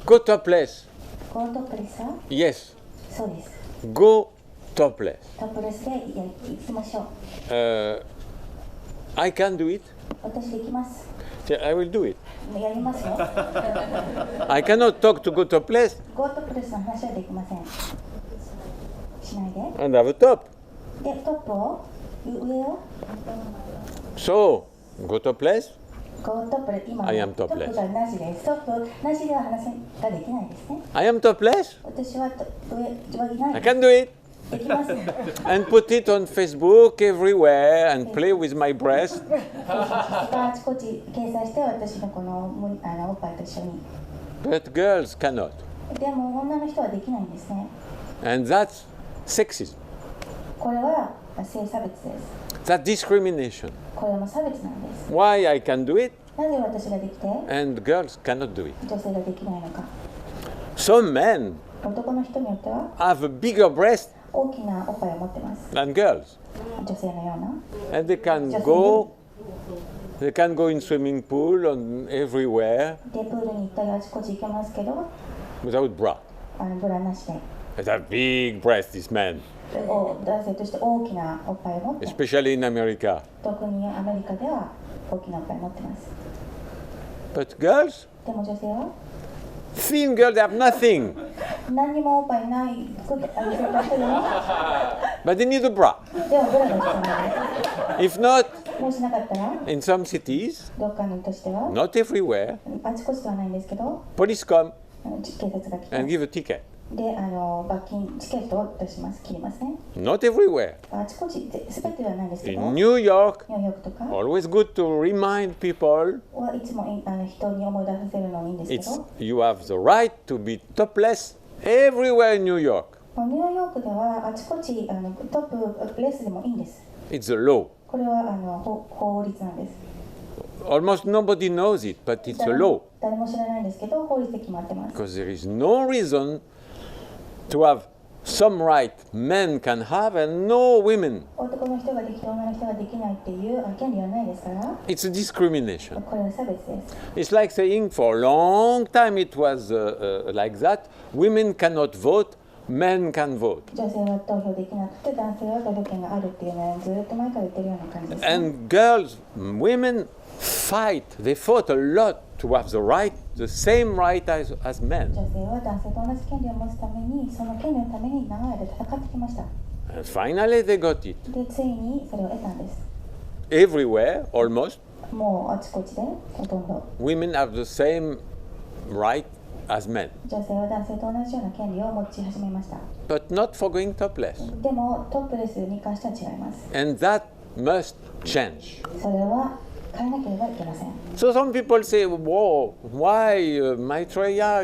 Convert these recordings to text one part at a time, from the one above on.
Go Topless. Go Topless? Yes. そうです。 Go Topless. トップレスで行きましょう。I can do it. 私できます。I will do it. やりますよ。I cannot talk to Go Topless Go Topless の話はできません。しないで。 and have a top. で、トップを上を So, Go Topless, Go Topless 今 I am トッ topless. プがなしです。トップなしでは話ができないですね。 I am topless. 私は上着な I いで can do it. す。できます。And put it on Facebook everywhere and play with my breast. あちこち掲載して私のこのおっぱいと一緒に。 But girls cannot. でも女の人はできないんですね。 And that's sexism. これは性差別です。 That's discrimination. これも差別なんです。 Why I can do it なぜ私ができて and girls cannot do it. 女性ができないのか。 Some men 男の人によっては have a bigger breast 大きなおっぱいを持ってます。 than girls. 女性のような。 And they can go in swimming pool and everywhere で、プールに行ったりあちこち行けますけど、 without bra. ブラなしで。 They have big breasts, these men, 男性として大きなおっぱいを持って、 especially in America. 特にアメリカでは大きなおっぱいを持ってます。 But girls, でも女性は thin girls, they have nothing. 何にもおっぱいない、そういう人よりも But they need a bra. でもブラが必要なんで If not, す。もしなかったら、 in some cities, どっかのとしては、 not everywhere, あちこちではないんですけど、 police come 警察が来て、 and give a ticket. で、罰金、チケットを出します、切りますね。 Not everywhere. あちこちすべてではないんですけど、 In ニュ New York, ーヨークとか always good to remind people はいつも人に思い出させるのにいいんですけ it's ど、 you have the right to be topless everywhere in New York. ニューヨークではあちこちトップレスでもいいんです。 It's the law. これは法律なんです。 Almost nobody knows it, but it's a law 誰も知らないんですけど、法律で決まってます。 because there is no reason to have some right men can have and no women. 男の人ができて女の人ができないっていう権利はないですから、 It's a discrimination. これは差別です。 It's like saying for a long time it was like that. Women cannot vote, men can vote. 女性は投票できなくて男性は投票権があるっていうのをずっと前から言ってるような感じです、ね。 And girls, women fight. They fought a lot to have the right, the same right as men. 女性は男性と同じ権利を持つために、その権利のために長い間戦ってきました。 And finally they got it. で、ついにそれを得たんです。 Everywhere, almost, もうあちこちでほとんど women have the same right as men. 女性は男性と同じような権利を持ち始めました。 But not for going topless. でもトップレスに関しては違います。 And that must change. それは変えなければいけません。 So some people say, whoa, why, Maitreya,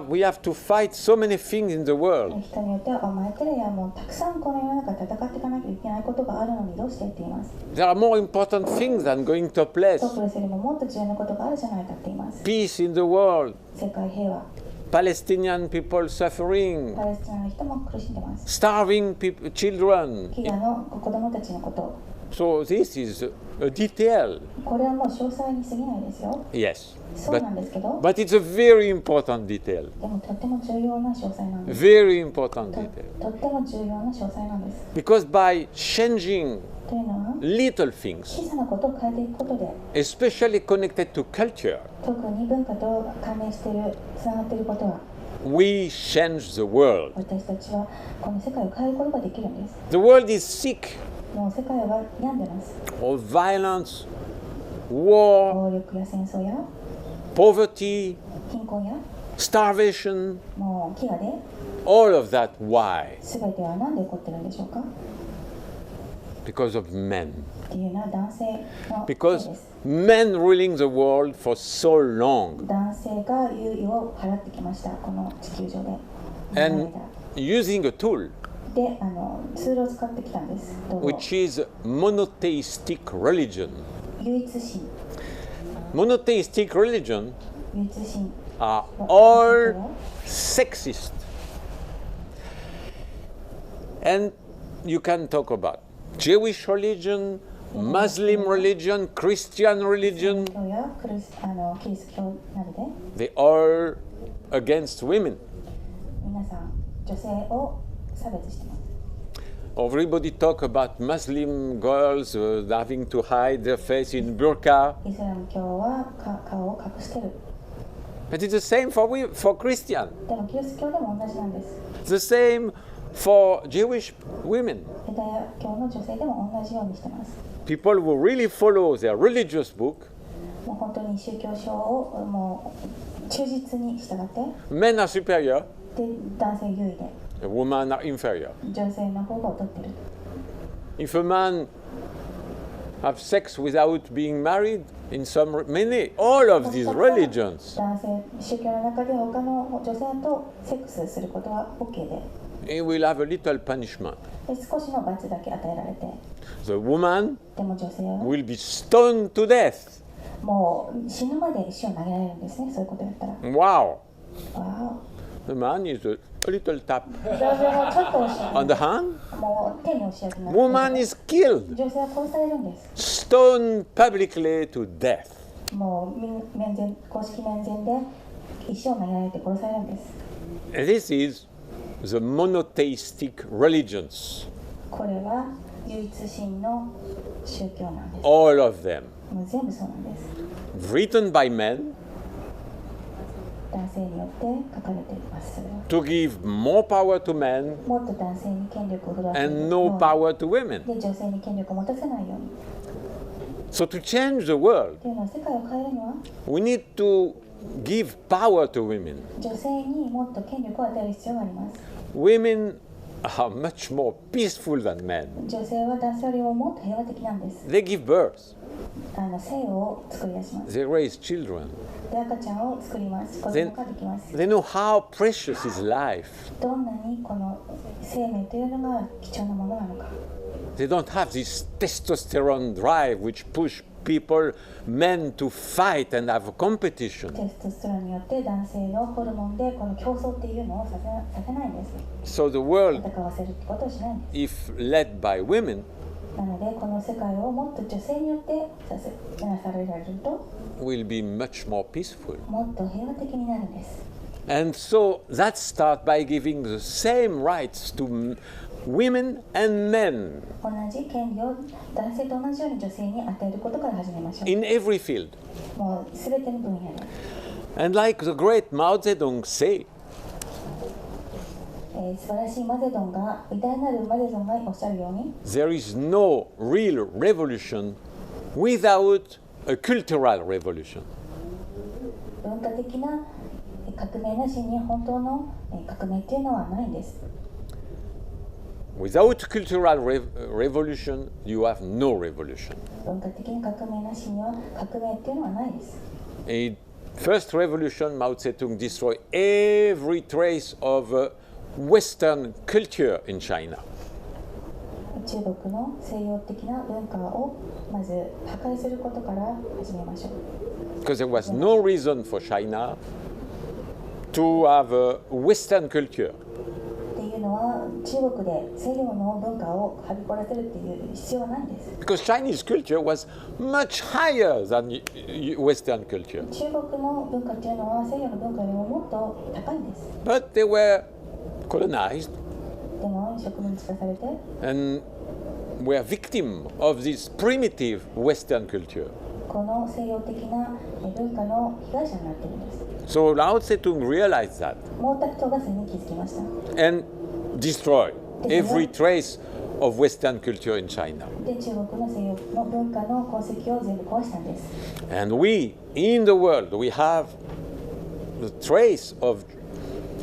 we have to fight so many things in the world. 人によっては、マイテレやもうたくさんこの世の中で戦っていかなきゃいけないことがあるのにどうしてって言います。 There are more important things than going ト topless. ップレスよりももっと重要なことがあるじゃないかって言います。 Peace in the world. 世界平和、 Palestinian people suffering. パレスチナの人も苦しんでます。 Starving people, children. 飢餓の子供たちのこと。 So this is a detail. これはもう詳細に過ぎないですよ。 Yes. そうなんですけど、 But it's a very important detail. でもとっても重要な詳細なんです。 Very important detail. とっても重要な詳細なんです。 Because by changing というのは、 little things, 小さなことを変えていくことで、 especially connected to culture, 特に文化と関連している、つながっていることは、 we change the world. 私たちはこの世界を変えることができるんです。 The world is sick もう世界は病んでます。 of violence, war, 暴力や戦争や poverty, 貧困や starvation, もう飢餓で all of that. Why? 全ては何で起こってるんでしょうか。 Because of men. っていうのは男性のせい Because です。 men ruling the world for so long 男性が優位を払ってきました、この地球上で。 and using a tool で、ツールを使ってきたんです。どうも which is monotheistic religion. 唯一神、 Monotheistic religion 唯一神 are all sexist. And you can talk about Jewish religion, Muslim religion, Christian religion, 教やキリスト教などで they all against women. 皆さん女性を差別しています。 Everybody talk about Muslim girls having to hide their face in burqa. イスラム教は顔を隠してる。 But it's the same for Christian. でもキリスト教でも同じなんです。 The same for Jewish women. ユダヤ教の女性でも同じようにしてます。 People who really follow their religious book, もう本当に宗教書をもう忠実に従って、 men are superior, で男性優位で women are inferior. 女性の方が劣ってる。 If a man have sex without being married in all of these religions, 男性宗教の中で他の女性とセックスすることは OK で、 he will have a little punishment. 少しの罰だけ与えられて、 The woman でも女性は will be stoned to death. もう死ぬまで石を投げられるんですね。そういうことやったら。 Wow. わ The man is a little tap お。女性もちょっと押し on the hand. もう手に押し当てな Woman is killed, 女性は殺されるんです。 stoned publicly to death. もう面前公式面前で石を投げられて殺されるんです。 This is the monotheistic religions, これは唯一神の宗教なんです。 all of them, もう全部そうなんです。 written by men 男性によって書かれています。それは to give more power to men もっと男性に権力を振るわせる and no power to women. で女性に権力を持たせないように。 So to change the world, というのは世界を変えるには we need to give power to women. 女性にもっと権力を与える必要があります。 Women are much more peaceful than men. 女性は男性よりももっと平和的なんです。 They give birth, 生を作り出します。 they raise children, で赤ちゃんを作ります。子供ができます。 they know how precious is life. どんなにこの生命というのが貴重なものなのか。 They don't have this testosterone drive which push people, men to fight and have competition. テストステロンによって男性のホルモンでこの競争っていうのをさせないんです。 So the world, 戦わせるってことをしないんで if led by women, す。なのでこの世界をもっと女性によってなされられると will be much more peaceful. もっと平和的になるんです。 And so that starts by giving the same rights to women and men 同じ権利を男性と同じように女性に与えることから始めましょう。 in every field. もうすべての分野で。 And like the great Mao Zedong say, 素晴らしいマゼドンが偉大なるマゼドンがおっしゃるように there is no real revolution without a cultural revolution. 文化的な革命なしに本当の革命っていうのはないんです。 Without cultural revolution, you have no revolution. 文化的な革命なしには革命っていうのはないです。 In first revolution, Mao Zedong destroyed every trace of Western culture in China. 中国の西洋的な文化をまず破壊することから始めましょう。 Because there was no reason for China to have a Western culture. っていうのは中国で西洋の文化をはびこらせるっていう必要はないんです。 Because Chinese culture was much higher than Western culture. 中国の文化っていうのは西洋の文化よりももっと高いんです。 But they were colonized でも植民地化されて and were victim of this primitive Western culture. この西洋的な文化の被害者になっているんです。 So Lao Zedong realized that 毛沢東がそれに気づきました。 and destroyed every trace of Western culture in China. で、中国の西洋の文化の功績を全部壊したんです。 And we, in the world, we have the trace of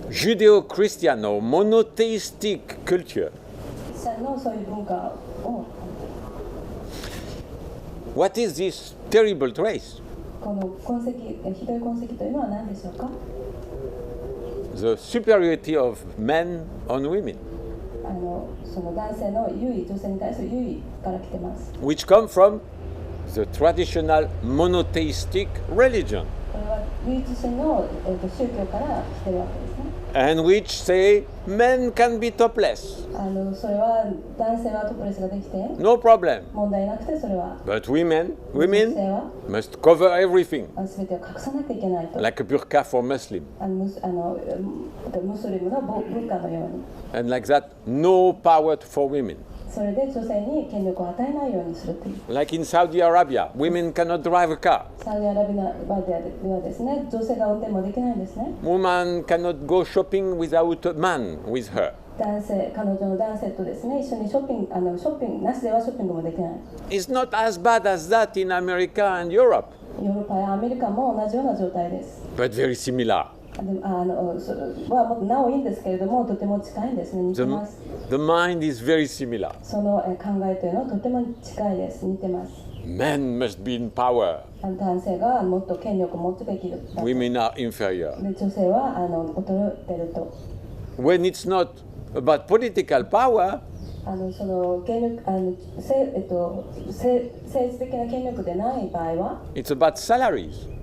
Judeo-Christian or monotheistic culture. のそういう文化を What is this terrible trace? この痕跡、ひどい痕跡というのは何でしょうか。 The superiority of men on women, その男性の優位、女性に対する優位から来てます。 which come from the traditional monotheistic religion. これは唯一神の宗教から来てるわけですね。and which say men can be topless. それは男性はトップレスができて No problem. 問題なくてそれは But women 女性は must cover everything, 全てを隠さなきゃいけないと like a burqa for Muslim. ムスリムの文化のように And like that, no power for women. それで女性に権力を与えないようにするという Like in Saudi Arabia, women cannot drive a car. サウジアラビアではですね女性が運転もできないんですね Woman cannot go shopping without a man with her. 彼女の男性とですね一緒にショッピングなしではショッピングもできない It's not as bad as that in America and Europe, ヨーロッパやアメリカも同じような状態です but very similar. それはもっとなおいいんですけれどもとても近いんですね似てます The mind is very similar. その考えというのはとても近いです似てます Men must be in power. 男性がもっと権力を持つべきだと Women are inferior. で女性は劣ってると When it's not about political power, その権力政治的な権力でない場合は it's about salaries.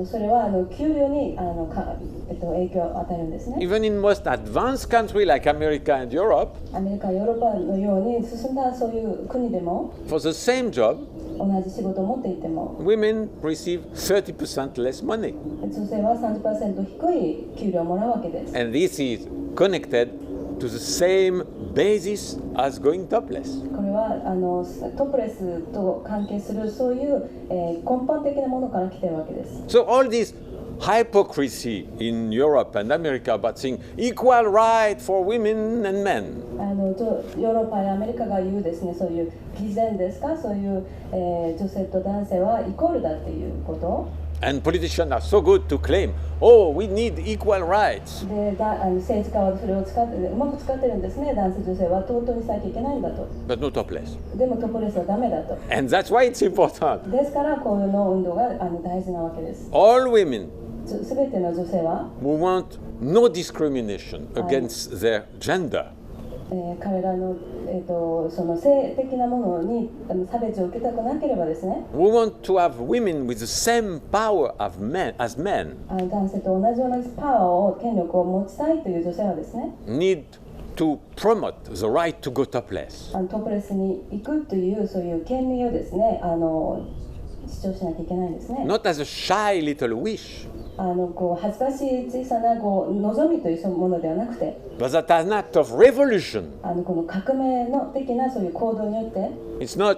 それは給料に影響を与えるんですね Even in most advanced countries like America and Europe, アメリカヨーロッパのように進んだそういう国でも for the same job, 同じ仕事を持っていても women receive 30% less money. 女性は 30% 低い給料をもらうわけです And this is connected to the same basis as going topless. これはトップレスと関係するそういう、根本的なものから来ているわけです So all this hypocrisy in Europe and America about saying equal right for women and men. ヨーロッパやアメリカが言うですねそういう偽善ですかそういう、女性と男性はイコールだっていうこと And politicians are so good to claim, oh, we need equal rights. で政治家はそれをうまく使ってるんですね男性女性は同等にしなきゃいけないんだと But no topless. でもトップレスはダメだと And that's why it's important. ですからこういうの運動が大事なわけです All women すべての女性は who want no discrimination against their gender, 彼らの、その性的なものに差別を受けたくなければですね who want to have women with the same power as men, 男性と同じようなパワーを権力を持ちたいという女性はですね need to promote the right to go topless. トップレスに行くというそういう権利をですね主張しなきゃいけないんですね Not as a shy little wish, こう恥ずかしい小さなこう望みというものではなくて but that an act of revolution. この革命の的なそういう行動によって It's not,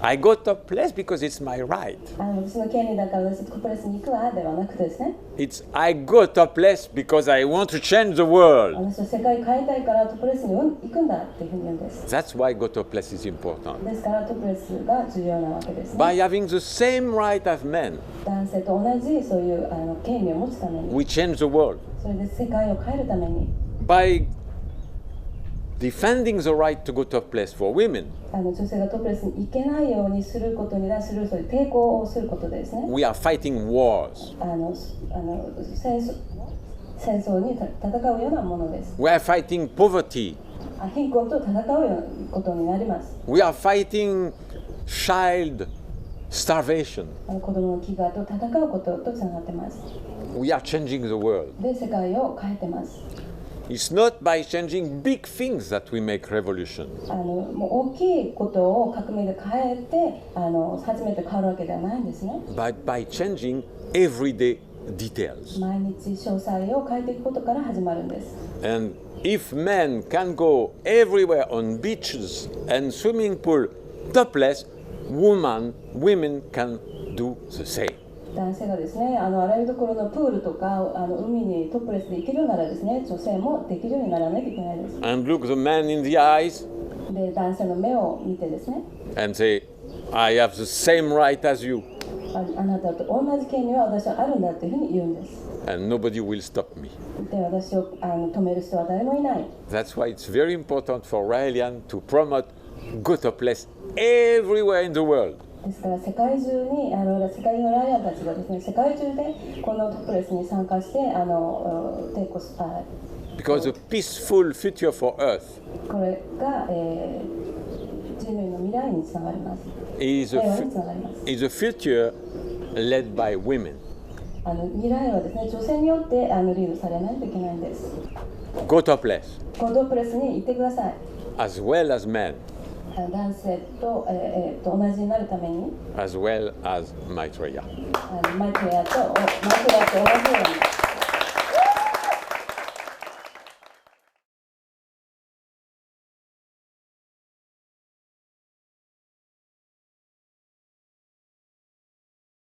I go topless because it's my right. 私の権利だから私トップレスに行くわではなくてですね It's, I go topless because I want to change the world. 私は世界を変えたいからトップレスに行くんだっていうふうに言うんです That's why go topless is important. ですからトップレスが重要なわけですね By having the same right as men, 男性と同じそういう権利を持つために we change the world. それで世界を変えるために By defending the right to go topless for women, 女性がトップレスに行けないようにすることに対するそういう抵抗をすることでですね we are fighting wars. 戦争に戦うようなものです We are fighting poverty. 貧困と戦うようなことになります We are fighting child starvation. 子供の飢餓と戦うこととつながってます We are changing the world. で世界を変えてます It's not by changing big things that we make revolution. もう大きいことを革命で変えて初めて変わるわけではないんですね But by changing everyday details. 毎日詳細を変えていくことから始まるんです And if men can go everywhere on beaches and swimming pool topless, women can do the same. 男性がですねあらゆるところのプールとか海にトップレスで行けるならですね女性もできるようにならなきゃいけないです And look the man in the eyes で男性の目を見てですね and say, I have the same right as you. あなたと同じ権利は私はあるんだというふうに言うんです And nobody will stop me. で私を止める人は誰もいない That's why it's very important for Raelian to promote Go Topless everywhere in the world. ですから世界中に世界のライアンたちがですね世界中でこのトップレスに参加して抵抗Because a peaceful future for Earth これが、人類の未来につながります。is a, 平和につながります。 is a future led by women. 未来はですね、女性によってリードされないといけないんです。Go Topless, ゴトプレスに行ってください。as well as men, 男性と、同じになるために、as well as Maitreya. マイトレアと同じように。